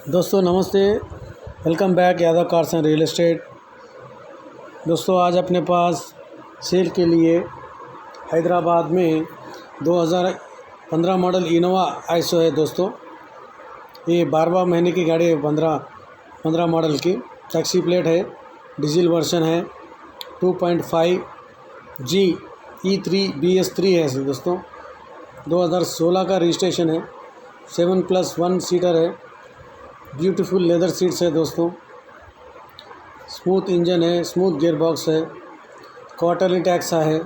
दोस्तों नमस्ते, welcome back Yadav cars and real estate. दोस्तों आज अपने पास सेल के लिए हैदराबाद में 2015 मॉडल इनोवा आइसो है। दोस्तों ये 12वां महीने की गाड़ी है। 15 मॉडल की टैक्सी प्लेट है, डीजल वर्जन है, 2.5G E3 BS3 है। दोस्तों 2016 का रजिस्ट्रेशन है, 7+1 सीटर है, ब्यूटीफुल लेदर सीट्स है। दोस्तों स्मूथ इंजन है, स्मूथ गियर बॉक्स है, क्वार्टरली टैक्स है।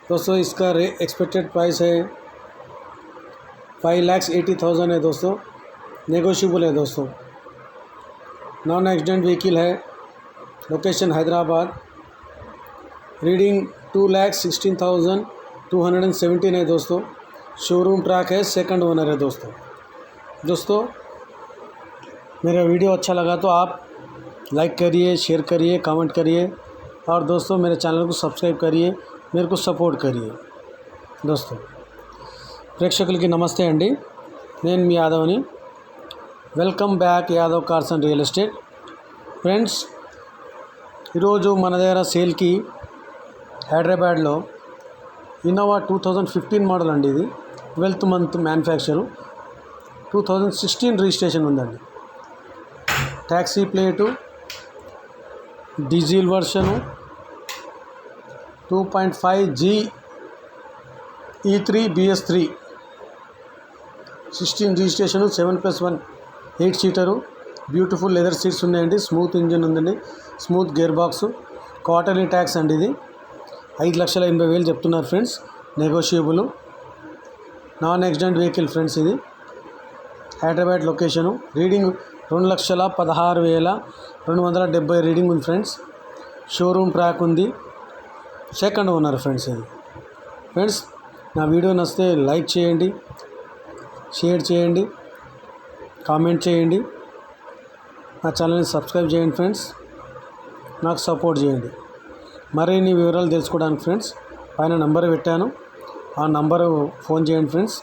दोस्तों इसका एक्सपेक्टेड प्राइस है 5,80,000 है। दोस्तों नेगोशिएबल है। दोस्तों नॉन एक्सीडेंट व्हीकल है, लोकेशन हैदराबाद, रीडिंग 2,16,217 है। दोस्तों शोरूम ट्रैक है, सेकंड ओनर है। दोस्तों मेरा वीडियो अच्छा लगा तो आप लाइक करिए, शेयर करिए, कमेंट करिए और दोस्तों मेरे चैनल को सब्सक्రైब करिए, मेरे को सपोर्ट करिए। दोस्तों ప్రేక్షకులకి నమస్తే అండి, నేను మీ యాదవ్ని। Welcome back Yadav cars and real estate. Friends ఈరోజు మన దగ్గర సేల్కి హైదరాబాద్లో ఇన్నోవా 2015 మోడల్ అండి। ఇది 12th మంత్ మ్యానుఫ్యాక్చరు, 2016 రిజిస్ట్రేషన్ ఉందండి। Taxi plate, diesel వర్షను, 2.5G E3 BS3, 16 registration, 7+1 8 సీటరు, beautiful leather seats ఉన్నాయండి, స్మూత్ ఇంజిన్ ఉందండి, smooth gear box, quarterly tax అండి। ఇది 5,80,000 చెప్తున్నారు friends, negotiable, non accident vehicle friends. ఇది హైదరాబాద్ లొకేషను, రీడింగ్ 2,16,270 రీడింగ్ ఉంది ఫ్రెండ్స్, షోరూమ్ ట్రాక్ ఉంది, second owner friends. ఇది friends నా వీడియో నచ్చితే లైక్ చేయండి, షేర్ చేయండి, కామెంట్ చేయండి, నా ఛానల్ని సబ్స్క్రైబ్ చేయండి ఫ్రెండ్స్, నాకు సపోర్ట్ చేయండి। మరిన్ని వివరాలు తెలుసుకోవడానికి ఫ్రెండ్స్ పైన నంబర్ పెట్టాను, ఆ నంబరు ఫోన్ చేయండి ఫ్రెండ్స్।